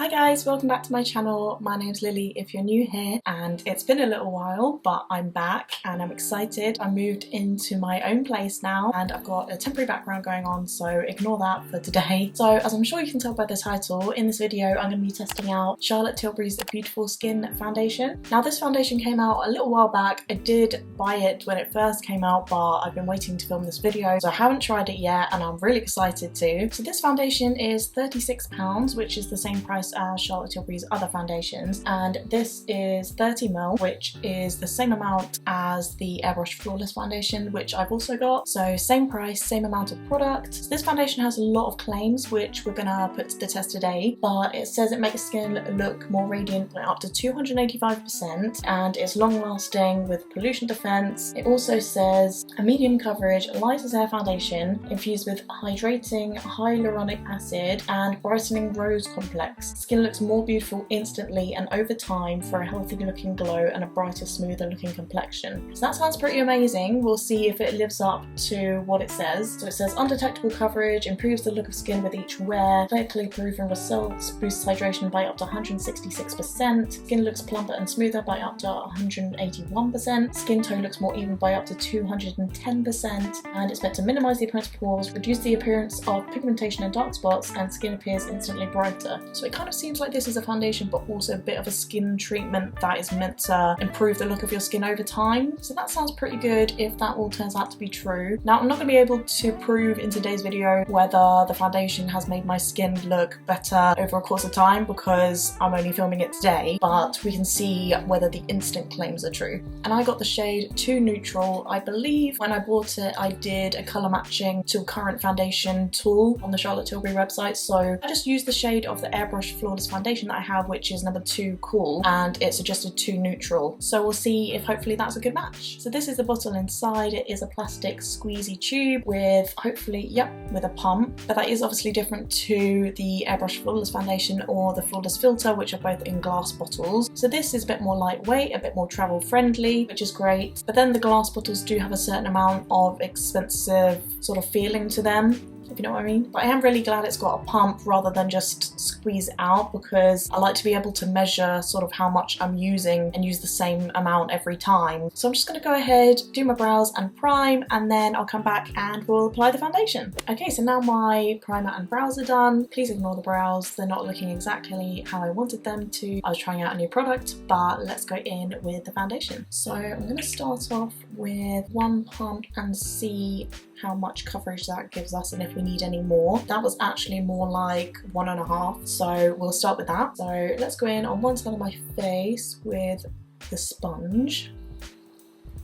Hi guys, welcome back to my channel. My name's Lily if you're new here, and it's been a little while but I'm back and I'm excited. I moved into my own place now and I've got a temporary background going on, so ignore that for today. So as I'm sure you can tell by the title, in this video I'm going to be testing out Charlotte Tilbury's Beautiful Skin Foundation. Now this foundation came out a little while back. I did buy it when it first came out, but I've been waiting to film this video, so I haven't tried it yet and I'm really excited to. So this foundation is £36, which is the same price as Charlotte Tilbury's other foundations, and this is 30ml, which is the same amount as the Airbrush Flawless foundation, which I've also got. So same price, same amount of product. So this foundation has a lot of claims which we're gonna put to the test today, but it says it makes skin look more radiant by up to 285% and it's long lasting with pollution defense. It also says a medium coverage light as air foundation infused with hydrating hyaluronic acid and brightening rose complex. Skin looks more beautiful instantly and over time for a healthy looking glow and a brighter, smoother looking complexion. So that sounds pretty amazing. We'll see if it lives up to what it says. So it says undetectable coverage, improves the look of skin with each wear, clinically proven results, boosts hydration by up to 166%, skin looks plumper and smoother by up to 181%, skin tone looks more even by up to 210%, and it's meant to minimise the appearance of pores, reduce the appearance of pigmentation and dark spots, and skin appears instantly brighter. So it kind of seems like this is a foundation but also a bit of a skin treatment that is meant to improve the look of your skin over time. So that sounds pretty good if that all turns out to be true. Now I'm not going to be able to prove in today's video whether the foundation has made my skin look better over a course of time because I'm only filming it today, but we can see whether the instant claims are true. And I got the shade Too Neutral. I believe when I bought it I did a colour matching to a current foundation tool on the Charlotte Tilbury website, so I just used the shade of the Airbrush Flawless foundation that I have, which is number 2 Cool, and it's adjusted to neutral. So we'll see if hopefully that's a good match. So this is the bottle inside. It is a plastic squeezy tube with hopefully, with a pump, but that is obviously different to the Airbrush Flawless foundation or the Flawless filter, which are both in glass bottles. So this is a bit more lightweight, a bit more travel friendly, which is great. But then the glass bottles do have a certain amount of expensive sort of feeling to them, if you know what I mean. But I am really glad it's got a pump rather than just squeeze it out, because I like to be able to measure sort of how much I'm using and use the same amount every time. So I'm just going to go ahead, do my brows and prime, and then I'll come back and we'll apply the foundation. Okay, so now my primer and brows are done. Please ignore the brows, they're not looking exactly how I wanted them to. I was trying out a new product, but let's go in with the foundation. So I'm going to start off with one pump and see how much coverage that gives us and if we need any more. That was actually more like 1.5, so we'll start with that. So let's go in on one side of my face with the sponge.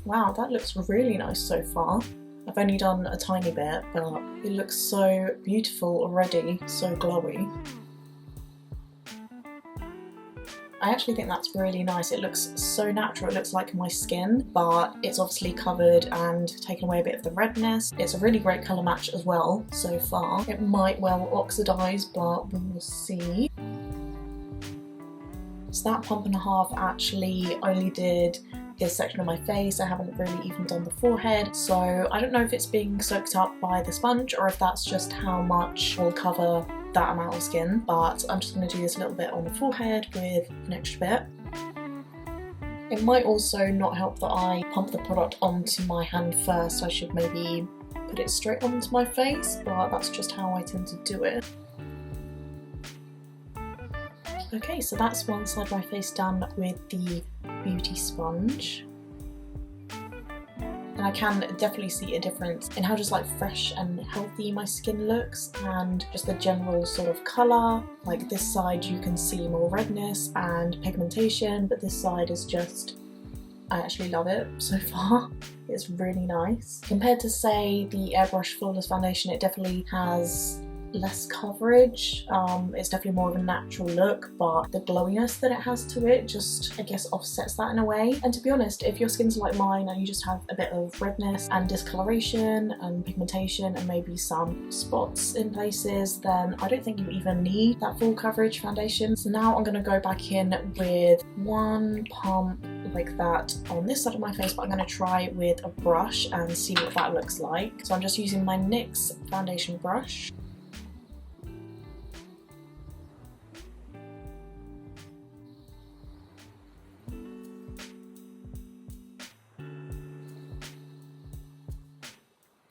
Wow, that looks really nice so far. I've only done a tiny bit, but it looks so beautiful already, so glowy. I actually think that's really nice. It looks so natural. It looks like my skin, but it's obviously covered and taken away a bit of the redness. It's a really great colour match as well so far. It might well oxidise, but we will see. So that pump and a half actually only did this section of my face. I haven't really even done the forehead, so I don't know if it's being soaked up by the sponge or if that's just how much will cover that amount of skin, but I'm just going to do this a little bit on the forehead with an extra bit. It might also not help that I pump the product onto my hand first. I should maybe put it straight onto my face, but that's just how I tend to do it. Okay, so that's one side of my face done with the beauty sponge. And I can definitely see a difference in how just like fresh and healthy my skin looks and just the general sort of colour. Like this side you can see more redness and pigmentation, but this side is just, I actually love it so far. It's really nice. Compared to say the Airbrush Flawless foundation, it definitely has less coverage. It's definitely more of a natural look, but the glowiness that it has to it just, I guess, offsets that in a way. And to be honest, if your skin's like mine and you just have a bit of redness and discoloration and pigmentation and maybe some spots in places, then I don't think you even need that full coverage foundation. So now I'm going to go back in with one pump like that on this side of my face, but I'm going to try with a brush and see what that looks like. So I'm just using my NYX foundation brush.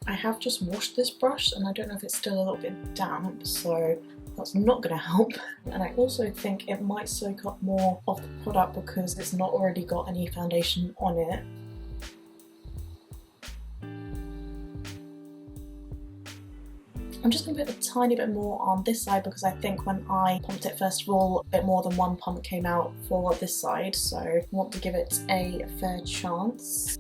I have just washed this brush and I don't know if it's still a little bit damp, so that's not going to help. And I also think it might soak up more of the product because it's not already got any foundation on it. I'm just going to put a tiny bit more on this side because I think when I pumped it first of all, a bit more than one pump came out for this side, so I want to give it a fair chance.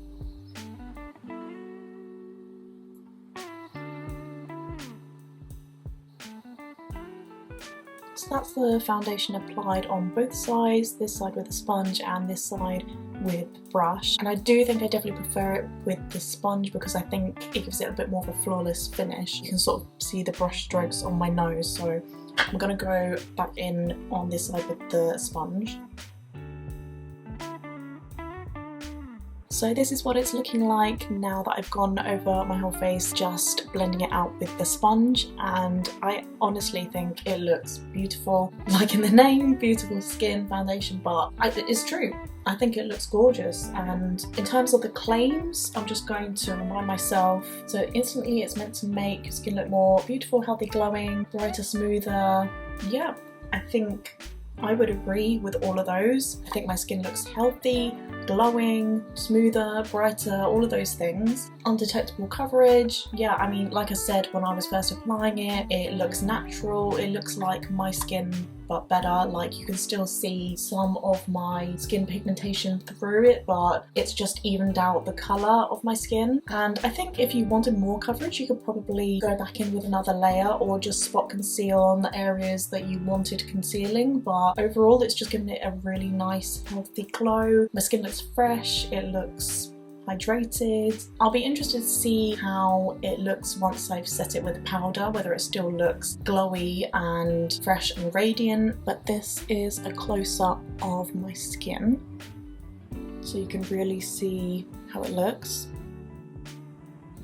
So that's the foundation applied on both sides, this side with a sponge and this side with brush. And I do think I definitely prefer it with the sponge because I think it gives it a bit more of a flawless finish. You can sort of see the brush strokes on my nose, so I'm going to go back in on this side with the sponge. So this is what it's looking like now that I've gone over my whole face, just blending it out with the sponge, and I honestly think it looks beautiful. Like in the name, beautiful skin foundation, but it's true. I think it looks gorgeous. And in terms of the claims, I'm just going to remind myself. So instantly it's meant to make your skin look more beautiful, healthy, glowing, brighter, smoother. Yeah, I think I would agree with all of those. I think my skin looks healthy, glowing, smoother, brighter, all of those things. Undetectable coverage. Yeah, I mean, like I said, when I was first applying it, it looks natural. It looks like my skin, but better. Like you can still see some of my skin pigmentation through it, but it's just evened out the colour of my skin. And I think if you wanted more coverage, you could probably go back in with another layer or just spot conceal on the areas that you wanted concealing. But overall, it's just giving it a really nice, healthy glow. My skin looks fresh, it looks hydrated. I'll be interested to see how it looks once I've set it with the powder, whether it still looks glowy and fresh and radiant. But this is a close-up of my skin, so you can really see how it looks.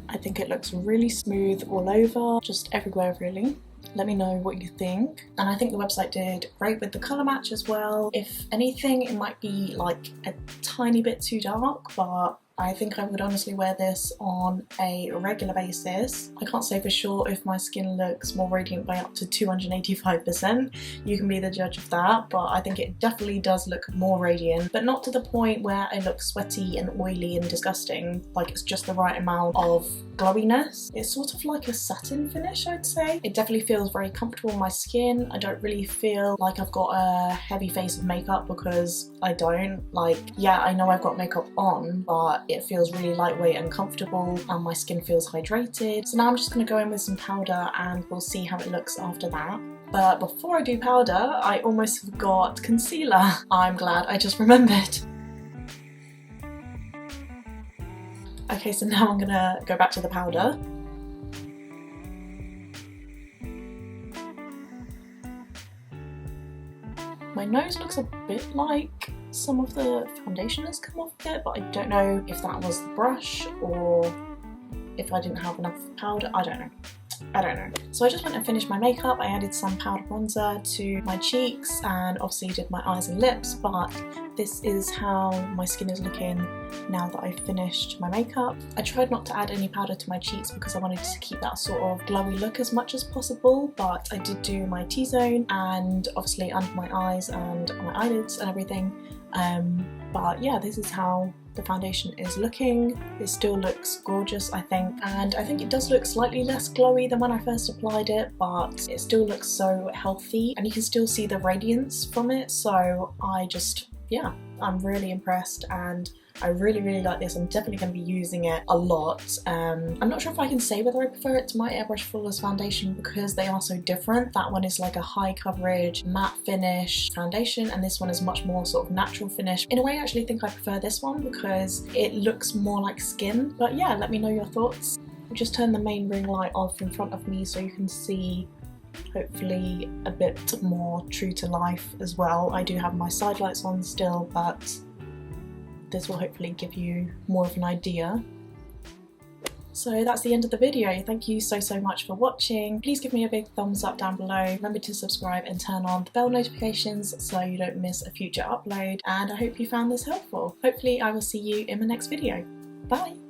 I think it looks really smooth all over, just everywhere really. Let me know what you think. And I think the website did great with the colour match as well. If anything, it might be like a tiny bit too dark, but I think I would honestly wear this on a regular basis. I can't say for sure if my skin looks more radiant by up to 285%. You can be the judge of that, but I think it definitely does look more radiant, but not to the point where I look sweaty and oily and disgusting. Like it's just the right amount of glowiness. It's sort of like a satin finish, I'd say. It definitely feels very comfortable on my skin. I don't really feel like I've got a heavy face of makeup because I don't. Like, yeah, I know I've got makeup on, but it feels really lightweight and comfortable, and my skin feels hydrated. So now I'm just going to go in with some powder and we'll see how it looks after that. But before I do powder, I almost forgot concealer. I'm glad I just remembered. Okay, so now I'm gonna go back to the powder. My nose looks a bit like some of the foundation has come off it, but I don't know if that was the brush or if I didn't have enough powder. I don't know. So I just went and finished my makeup. I added some powder bronzer to my cheeks and obviously did my eyes and lips, but this is how my skin is looking now that I've finished my makeup. I tried not to add any powder to my cheeks because I wanted to keep that sort of glowy look as much as possible, but I did do my T-zone and obviously under my eyes and my eyelids and everything. But yeah, this is how the foundation is looking. It still looks gorgeous, I think, and I think it does look slightly less glowy than when I first applied it, but it still looks so healthy and you can still see the radiance from it. So yeah, I'm really impressed and I really like this. I'm definitely going to be using it a lot. I'm not sure if I can say whether I prefer it to my Airbrush Flawless foundation because they are so different. That one is like a high coverage matte finish foundation and this one is much more sort of natural finish. In a way I actually think I prefer this one because it looks more like skin. But yeah, let me know your thoughts. I'll just turn the main ring light off in front of me so you can see hopefully a bit more true to life as well. I do have my side lights on still, but this will hopefully give you more of an idea. So that's the end of the video. Thank you so much for watching. Please give me a big thumbs up down below. Remember to subscribe and turn on the bell notifications so you don't miss a future upload, and I hope you found this helpful. Hopefully I will see you in my next video. Bye!